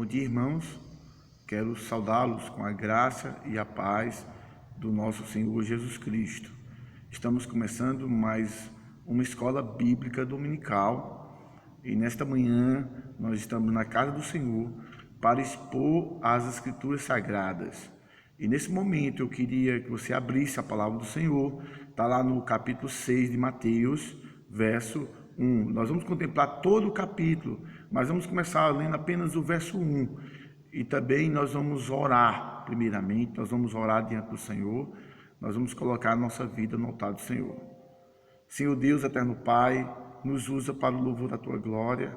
Bom dia, irmãos. Quero saudá-los com a graça e a paz do nosso Senhor Jesus Cristo. Estamos começando mais uma escola bíblica dominical e nesta manhã nós estamos na casa do Senhor para expor as Escrituras Sagradas. E nesse momento eu queria que você abrisse a palavra do Senhor. Está lá no capítulo 6 de Mateus, verso 1. Nós vamos contemplar todo o capítulo, mas vamos começar lendo apenas o verso 1. E também nós vamos orar, primeiramente, nós vamos orar diante do Senhor, nós vamos colocar a nossa vida no altar do Senhor. Senhor Deus, eterno Pai, nos usa para o louvor da Tua glória,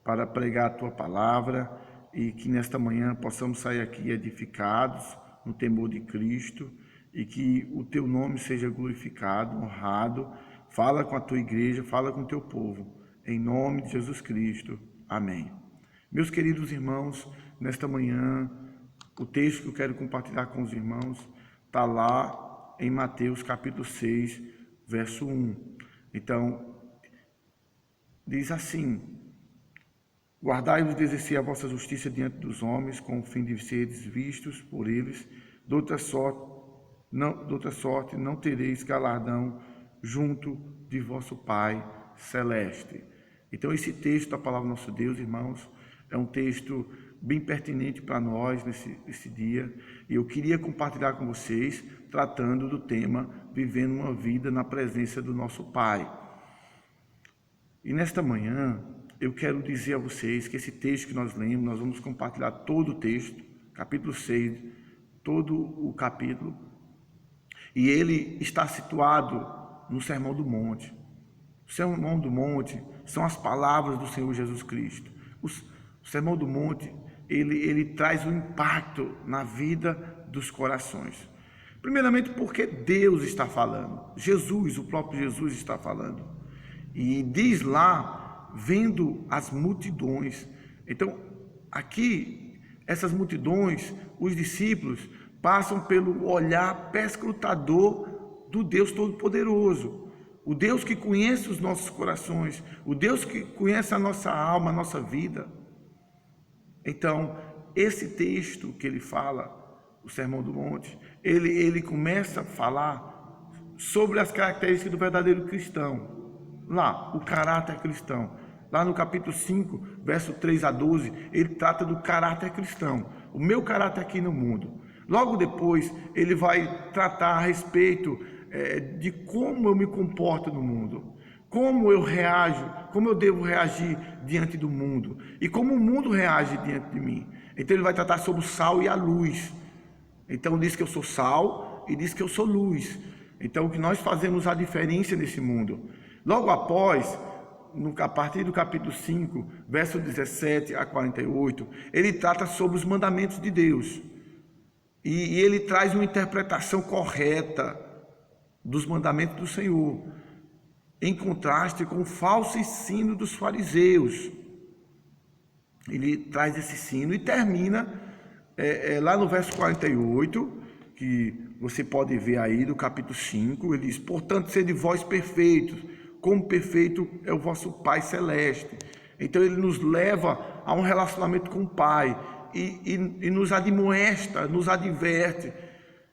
para pregar a Tua palavra, e que nesta manhã possamos sair aqui edificados no temor de Cristo, e que o Teu nome seja glorificado, honrado. Fala com a Tua igreja, fala com o Teu povo, em nome de Jesus Cristo. Amém. Meus queridos irmãos, nesta manhã, o texto que eu quero compartilhar com os irmãos está lá em Mateus capítulo 6, verso 1. Então, diz assim: guardai-vos de exercer a vossa justiça diante dos homens, com o fim de seres vistos por eles, de outra sorte não tereis galardão junto de vosso Pai Celeste. Então esse texto da palavra do nosso Deus, irmãos, é um texto bem pertinente para nós nesse dia, e eu queria compartilhar com vocês, tratando do tema vivendo uma vida na presença do nosso Pai. E nesta manhã eu quero dizer a vocês que esse texto que nós lemos, nós vamos compartilhar todo o texto, capítulo 6, todo o capítulo, e ele está situado no Sermão do Monte. O Sermão do Monte são as palavras do Senhor Jesus Cristo. O Sermão do Monte, ele traz um impacto na vida dos corações. Primeiramente porque Deus está falando. Jesus, o próprio Jesus está falando. E diz lá, vendo as multidões. Então, aqui, essas multidões, os discípulos, passam pelo olhar perscrutador do Deus Todo-Poderoso, o Deus que conhece os nossos corações, o Deus que conhece a nossa alma, a nossa vida. Então, esse texto que ele fala, o Sermão do Monte, ele começa a falar sobre as características do verdadeiro cristão. Lá, o caráter cristão. Lá no capítulo 5, verso 3 a 12, ele trata do caráter cristão, o meu caráter aqui no mundo. Logo depois, ele vai tratar a respeito de como eu me comporto no mundo, como eu reajo, como eu devo reagir diante do mundo e como o mundo reage diante de mim. Então ele vai tratar sobre o sal e a luz. Então diz que eu sou sal e diz que eu sou luz. Então que nós fazemos a diferença nesse mundo. Logo após, a partir do capítulo 5, verso 17 a 48, ele trata sobre os mandamentos de Deus. E ele traz uma interpretação correta dos mandamentos do Senhor, em contraste com o falso ensino dos fariseus. Ele traz esse ensino e termina lá no verso 48, que você pode ver aí do capítulo 5, ele diz: portanto, sede vós perfeitos, como perfeito é o vosso Pai Celeste. Então ele nos leva a um relacionamento com o Pai e nos admoesta, nos adverte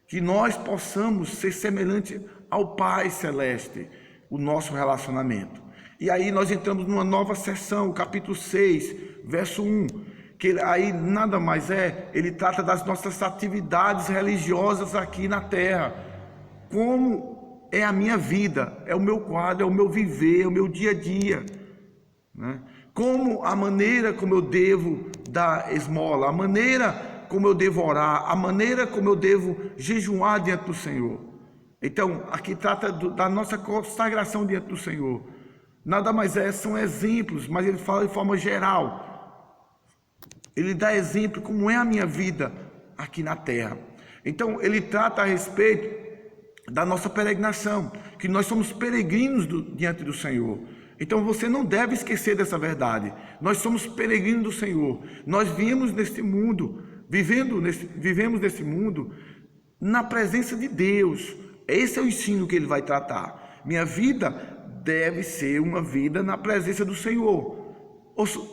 que nós possamos ser semelhantes ao Pai Celeste, o nosso relacionamento. E aí nós entramos numa nova seção, capítulo 6, verso 1, que aí nada mais ele trata das nossas atividades religiosas aqui na terra. Como é a minha vida, é o meu quadro, é o meu viver, é o meu dia a dia, né? Como a maneira como eu devo dar esmola, a maneira como eu devo orar, a maneira como eu devo jejuar diante do Senhor. Então, aqui trata da nossa consagração diante do Senhor. Nada mais são exemplos, mas ele fala de forma geral. Ele dá exemplo como é a minha vida aqui na terra. Então, ele trata a respeito da nossa peregrinação, que nós somos peregrinos diante do Senhor. Então você não deve esquecer dessa verdade. Nós somos peregrinos do Senhor. Nós viemos neste mundo, vivemos nesse mundo na presença de Deus. Esse é o ensino que ele vai tratar. Minha vida deve ser uma vida na presença do Senhor.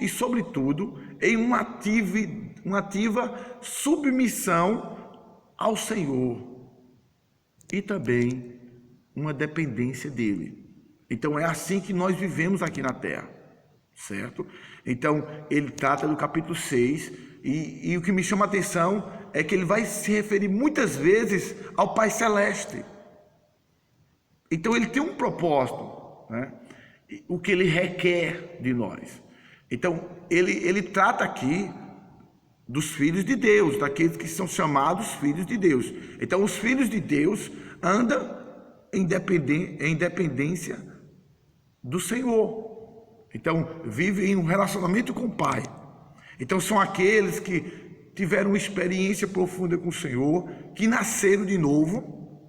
E sobretudo, em uma ativa submissão ao Senhor e também uma dependência dele. Então é assim que nós vivemos aqui na terra, certo? Então ele trata do capítulo 6 e o que me chama a atenção é que ele vai se referir muitas vezes ao Pai Celeste. Então ele tem um propósito, né? O que ele requer de nós. Então ele trata aqui dos filhos de Deus, daqueles que são chamados filhos de Deus. Então os filhos de Deus andam em dependência do Senhor. Então vivem em um relacionamento com o Pai. Então são aqueles que tiveram uma experiência profunda com o Senhor, que nasceram de novo.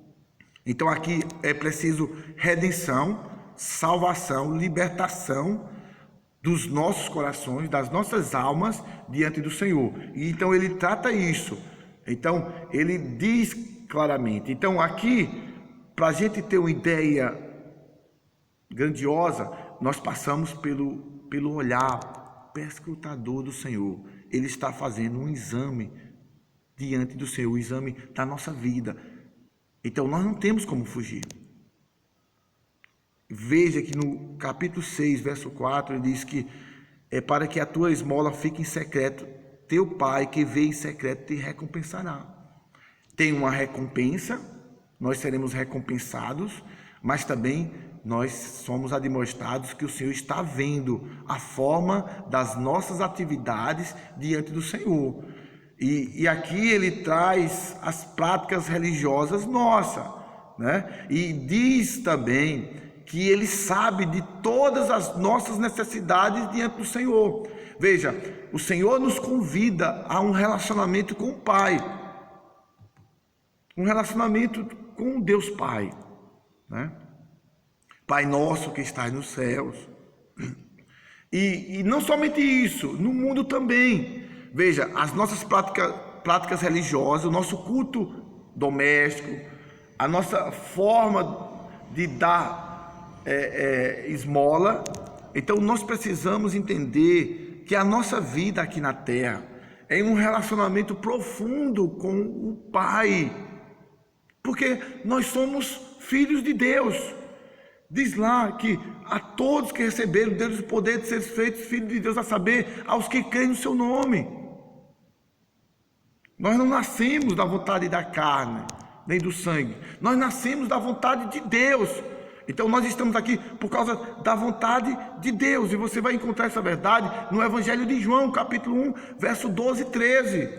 Então aqui é preciso redenção, salvação, libertação dos nossos corações, das nossas almas diante do Senhor. E então ele trata isso. Então ele diz claramente. Então aqui, para a gente ter uma ideia grandiosa, nós passamos pelo olhar perscrutador do Senhor. Ele está fazendo um exame diante do Senhor, o exame da nossa vida. Então nós não temos como fugir. Veja que no capítulo 6, verso 4, ele diz que é para que a tua esmola fique em secreto, teu pai que vê em secreto te recompensará. Tem uma recompensa, nós seremos recompensados, mas também nós somos admoestados que o Senhor está vendo a forma das nossas atividades diante do Senhor. E aqui ele traz as práticas religiosas nossas, né? E diz também que ele sabe de todas as nossas necessidades diante do Senhor. Veja, o Senhor nos convida a um relacionamento com o Pai, um relacionamento com Deus Pai, né? Pai nosso que estás nos céus. E não somente isso, no mundo também. Veja, as nossas práticas religiosas, o nosso culto doméstico, a nossa forma de dar esmola. Então nós precisamos entender que a nossa vida aqui na terra é um relacionamento profundo com o Pai, porque nós somos filhos de Deus. Diz lá que a todos que receberam deles o poder de ser feitos filhos de Deus, a saber, aos que creem no seu nome. Nós não nascemos da vontade da carne, nem do sangue, nós nascemos da vontade de Deus. Então nós estamos aqui por causa da vontade de Deus, e você vai encontrar essa verdade no Evangelho de João, capítulo 1, verso 12 e 13.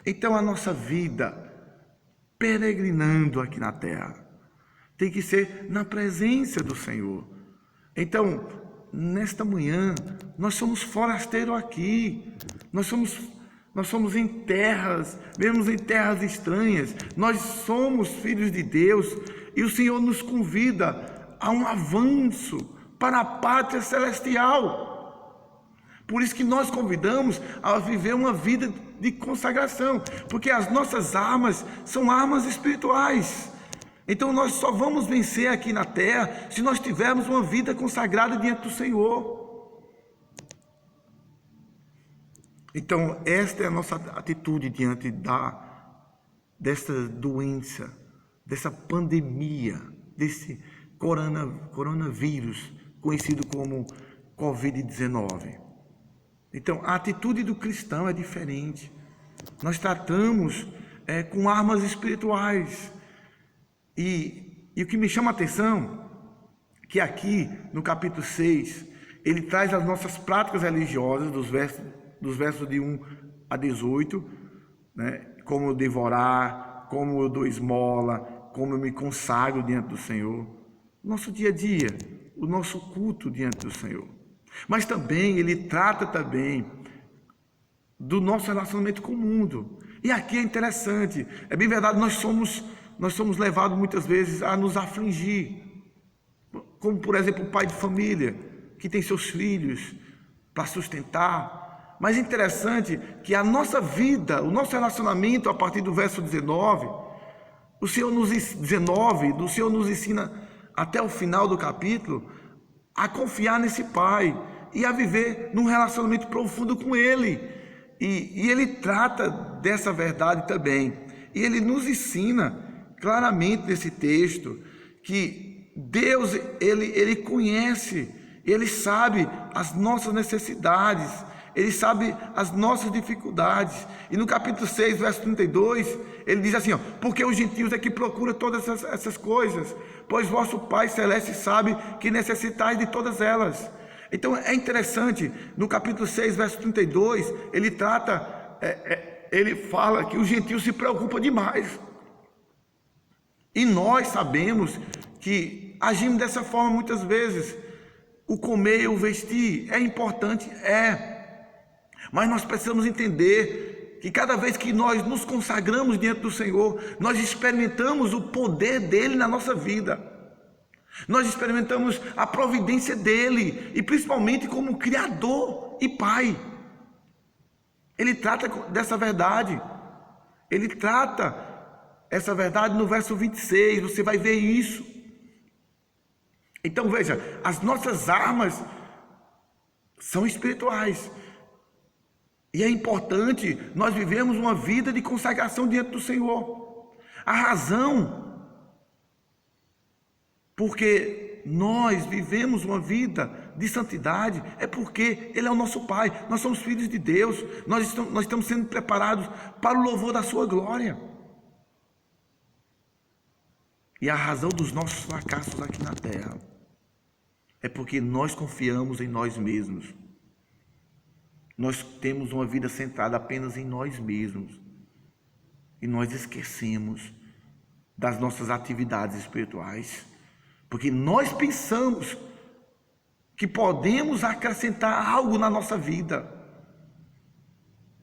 Então a nossa vida, peregrinando aqui na terra, tem que ser na presença do Senhor. Então, nesta manhã, nós somos forasteiros aqui, nós somos em terras, vivemos em terras estranhas, nós somos filhos de Deus, e o Senhor nos convida a um avanço para a pátria celestial. Por isso que nós convidamos a viver uma vida de consagração, porque as nossas armas são armas espirituais. Então nós só vamos vencer aqui na terra se nós tivermos uma vida consagrada diante do Senhor. Então esta é a nossa atitude diante dessa doença, dessa pandemia, desse coronavírus, conhecido como Covid-19. Então a atitude do cristão é diferente. Nós tratamos com armas espirituais. E o que me chama a atenção, que aqui no capítulo 6, ele traz as nossas práticas religiosas, dos versos de 1 a 18, né? Como eu devorar, como eu dou esmola, como eu me consagro diante do Senhor. Nosso dia a dia, o nosso culto diante do Senhor. Mas também, ele trata também do nosso relacionamento com o mundo. E aqui é interessante, é bem verdade, nós somos levados muitas vezes a nos afligir, como por exemplo o pai de família que tem seus filhos para sustentar. Mas é interessante que a nossa vida, o nosso relacionamento, a partir do verso 19, o Senhor nos ensina até o final do capítulo a confiar nesse Pai e a viver num relacionamento profundo com Ele. E Ele trata dessa verdade também. E Ele nos ensina claramente nesse texto que Deus, Ele conhece, Ele sabe as nossas necessidades, Ele sabe as nossas dificuldades. E no capítulo 6, verso 32, Ele diz assim, porque os gentios é que procuram todas essas coisas, pois vosso Pai Celeste sabe que necessitais de todas elas. Então é interessante, no capítulo 6, verso 32, ele trata, ele fala que os gentios se preocupam demais. E nós sabemos que agimos dessa forma muitas vezes. O comer, o vestir é importante, mas nós precisamos entender que cada vez que nós nos consagramos diante do Senhor, nós experimentamos o poder dele na nossa vida. Nós experimentamos a providência dele, e principalmente como Criador e Pai. Ele trata dessa verdade. Ele trata essa verdade no verso 26, você vai ver isso. Então veja, as nossas armas são espirituais. E é importante nós vivemos uma vida de consagração diante do Senhor. A razão porque nós vivemos uma vida de santidade é porque Ele é o nosso Pai, nós somos filhos de Deus, nós estamos sendo preparados para o louvor da sua glória. E a razão dos nossos fracassos aqui na terra é porque nós confiamos em nós mesmos. Nós temos uma vida centrada apenas em nós mesmos e nós esquecemos das nossas atividades espirituais. Porque nós pensamos que podemos acrescentar algo na nossa vida.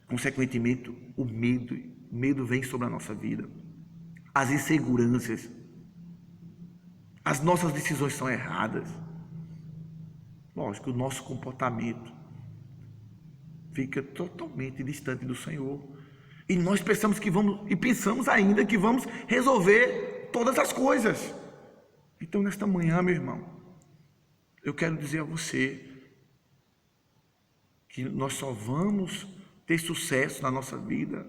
Consequentemente, o medo vem sobre a nossa vida. As inseguranças. As nossas decisões são erradas. Lógico, o nosso comportamento fica totalmente distante do Senhor. E nós pensamos ainda que vamos resolver todas as coisas. Então, nesta manhã, meu irmão, eu quero dizer a você que nós só vamos ter sucesso na nossa vida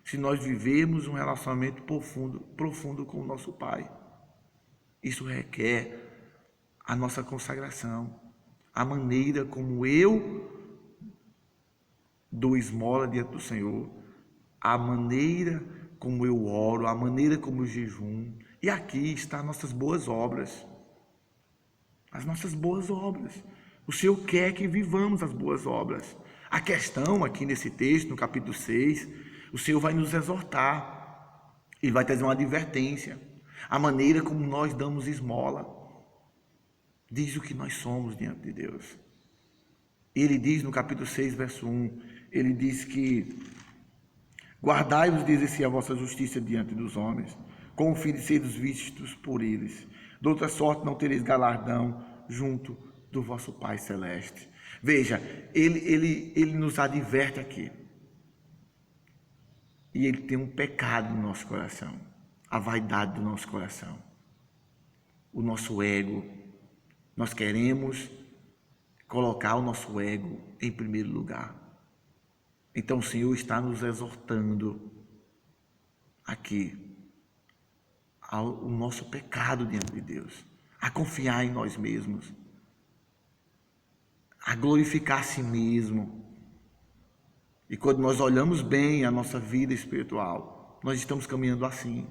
se nós vivermos um relacionamento profundo com o nosso Pai. Isso requer a nossa consagração, a maneira como eu dou esmola diante do Senhor, a maneira como eu oro, a maneira como eu jejum. E aqui estão nossas boas obras. As nossas boas obras. O Senhor quer que vivamos as boas obras. A questão aqui nesse texto, no capítulo 6, o Senhor vai nos exortar. Ele vai trazer uma advertência. A maneira como nós damos esmola diz o que nós somos diante de Deus. Ele diz no capítulo 6, verso 1, ele diz que guardai-vos, diz assim, a vossa justiça diante dos homens, com o fim de seres vistos por eles. De outra sorte não tereis galardão junto do vosso Pai Celeste. Veja, ele nos adverte aqui. E ele tem um pecado no nosso coração. A vaidade do nosso coração. O nosso ego. Nós queremos colocar o nosso ego em primeiro lugar. Então o Senhor está nos exortando aqui ao nosso pecado diante de Deus, a confiar em nós mesmos, a glorificar a si mesmo. E quando nós olhamos bem a nossa vida espiritual, nós estamos caminhando assim.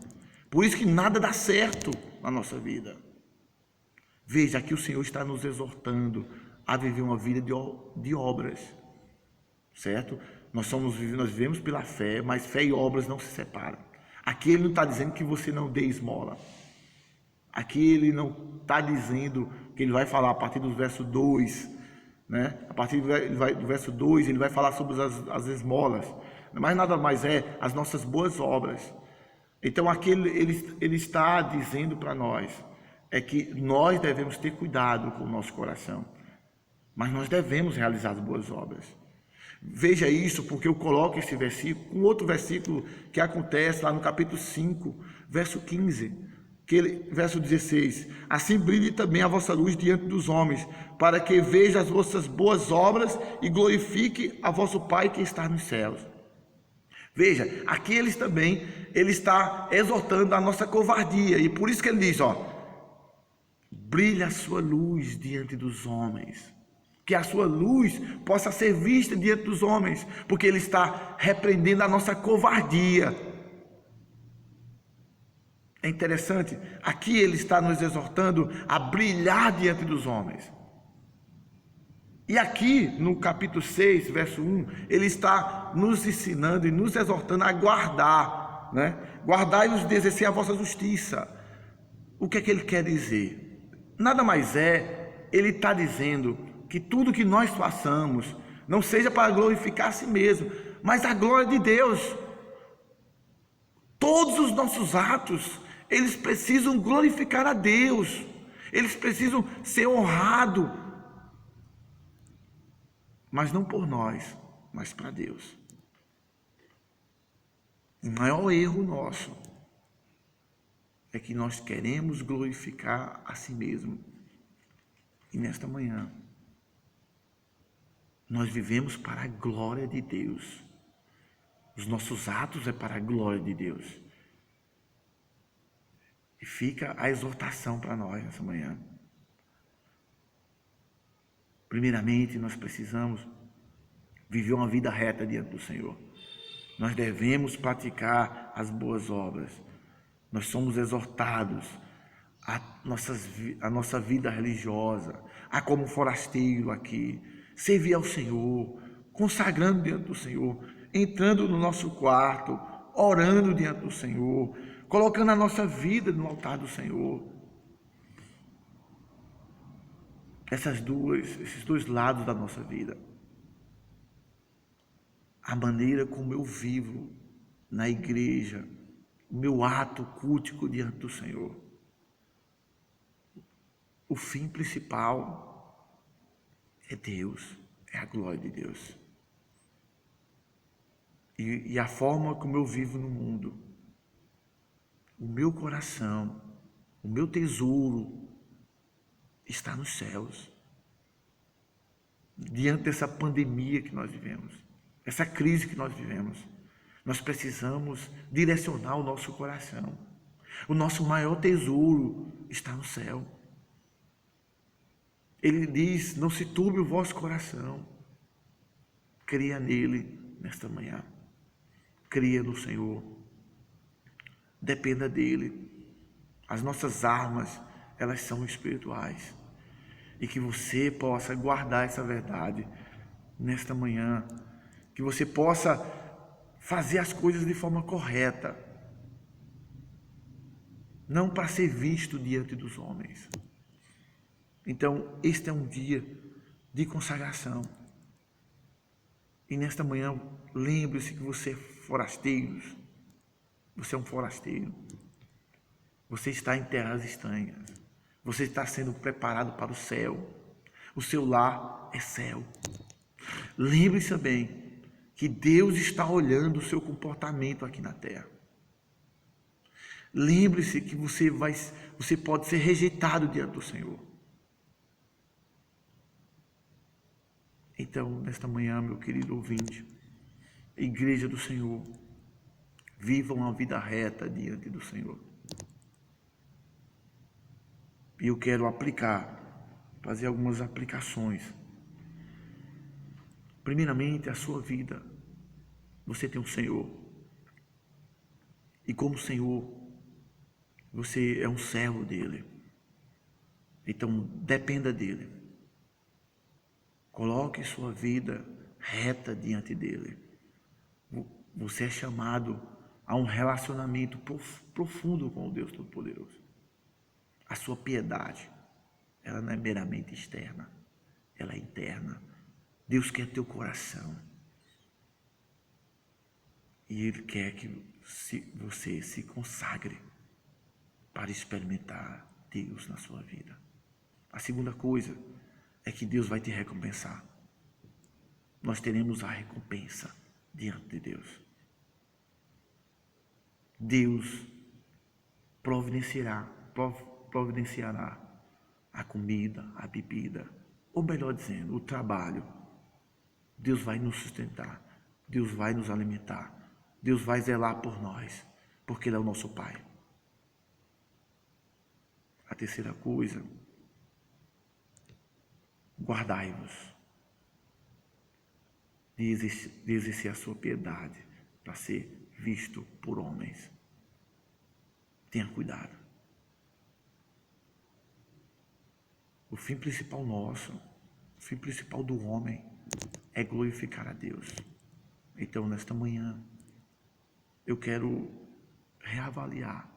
Por isso que nada dá certo na nossa vida. Veja, aqui o Senhor está nos exortando a viver uma vida de obras, certo? Nós vivemos pela fé, mas fé e obras não se separam. Aqui ele não está dizendo que você não dê esmola. Aqui ele não está dizendo que ele vai falar a partir do verso 2, né? A partir do verso 2 ele vai falar sobre as esmolas, mas nada mais é as nossas boas obras. Então aqui ele está dizendo para nós é que nós devemos ter cuidado com o nosso coração, mas nós devemos realizar as boas obras. Veja isso, porque eu coloco esse versículo com outro versículo que acontece lá no capítulo 5, verso 15, verso 16, assim brilhe também a vossa luz diante dos homens, para que veja as vossas boas obras e glorifique a vosso Pai que está nos céus. Veja, aqui ele está exortando a nossa covardia, e por isso que ele diz, brilha a sua luz diante dos homens, que a sua luz possa ser vista diante dos homens, porque ele está repreendendo a nossa covardia. É interessante, aqui ele está nos exortando a brilhar diante dos homens. E aqui no capítulo 6, verso 1, ele está nos ensinando e nos exortando a guardar, né? Guardai os dias, exercer a vossa justiça. O que é que ele quer dizer? Nada mais ele está dizendo que tudo que nós façamos não seja para glorificar a si mesmo, mas a glória de Deus. Todos os nossos atos, eles precisam glorificar a Deus, eles precisam ser honrados, mas não por nós, mas para Deus. O maior erro nosso é que nós queremos glorificar a si mesmo. E nesta manhã, nós vivemos para a glória de Deus. Os nossos atos é para a glória de Deus. E fica a exortação para nós nessa manhã. Primeiramente, nós precisamos viver uma vida reta diante do Senhor. Nós devemos praticar as boas obras. Nós somos exortados a nossa vida religiosa, a como forasteiro aqui, servir ao Senhor, consagrando diante do Senhor, entrando no nosso quarto, orando diante do Senhor, colocando a nossa vida no altar do Senhor. Esses dois lados da nossa vida. A maneira como eu vivo na igreja, o meu ato cultico diante do Senhor. O fim principal é Deus, é a glória de Deus. E a forma como eu vivo no mundo, o meu coração, o meu tesouro está nos céus. Diante dessa pandemia que nós vivemos, essa crise que nós vivemos, nós precisamos direcionar o nosso coração. O nosso maior tesouro está no céu. Ele diz, não se turbe o vosso coração. Creia nele nesta manhã. Creia no Senhor. Dependa dele. As nossas armas, elas são espirituais. E que você possa guardar essa verdade nesta manhã. Que você possa fazer as coisas de forma correta. Não para ser visto diante dos homens. Então, este é um dia de consagração. E nesta manhã, lembre-se que você é forasteiro. Você é um forasteiro. Você está em terras estranhas. Você está sendo preparado para o céu. O seu lar é céu. Lembre-se também que Deus está olhando o seu comportamento aqui na terra. Lembre-se que você pode ser rejeitado diante do Senhor. Então, nesta manhã, meu querido ouvinte, Igreja do Senhor, viva uma vida reta diante do Senhor. E eu quero fazer algumas aplicações. Primeiramente, a sua vida, você tem um Senhor. E como Senhor, você é um servo dele. Então, dependa dele. Coloque sua vida reta diante dele. Você é chamado a um relacionamento profundo com o Deus Todo-Poderoso. A sua piedade, ela não é meramente externa, ela é interna. Deus quer teu coração. E Ele quer que você se consagre para experimentar Deus na sua vida. A segunda coisa é que Deus vai te recompensar. Nós teremos a recompensa diante de Deus. Deus providenciará providenciará a comida, a bebida, ou melhor dizendo, o trabalho. Deus vai nos sustentar, Deus vai nos alimentar, Deus vai zelar por nós, porque Ele é o nosso Pai. A terceira coisa, guardai-vos de exercer a sua piedade para ser visto por homens. Tenha cuidado. O fim principal nosso, o fim principal do homem é glorificar a Deus. Então, nesta manhã, eu quero reavaliar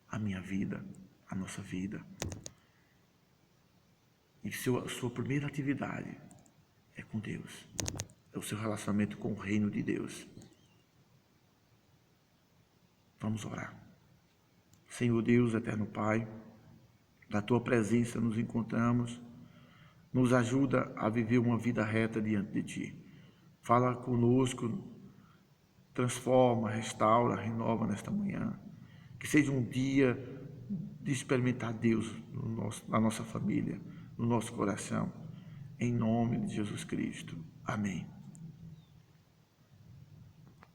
a minha vida, a nossa vida. E sua primeira atividade é com Deus. É o seu relacionamento com o reino de Deus. Vamos orar. Senhor Deus, eterno Pai, na Tua presença nos encontramos. Nos ajuda a viver uma vida reta diante de Ti. Fala conosco, transforma, restaura, renova nesta manhã. Que seja um dia de experimentar Deus na nossa família, no nosso coração. Em nome de Jesus Cristo. Amém.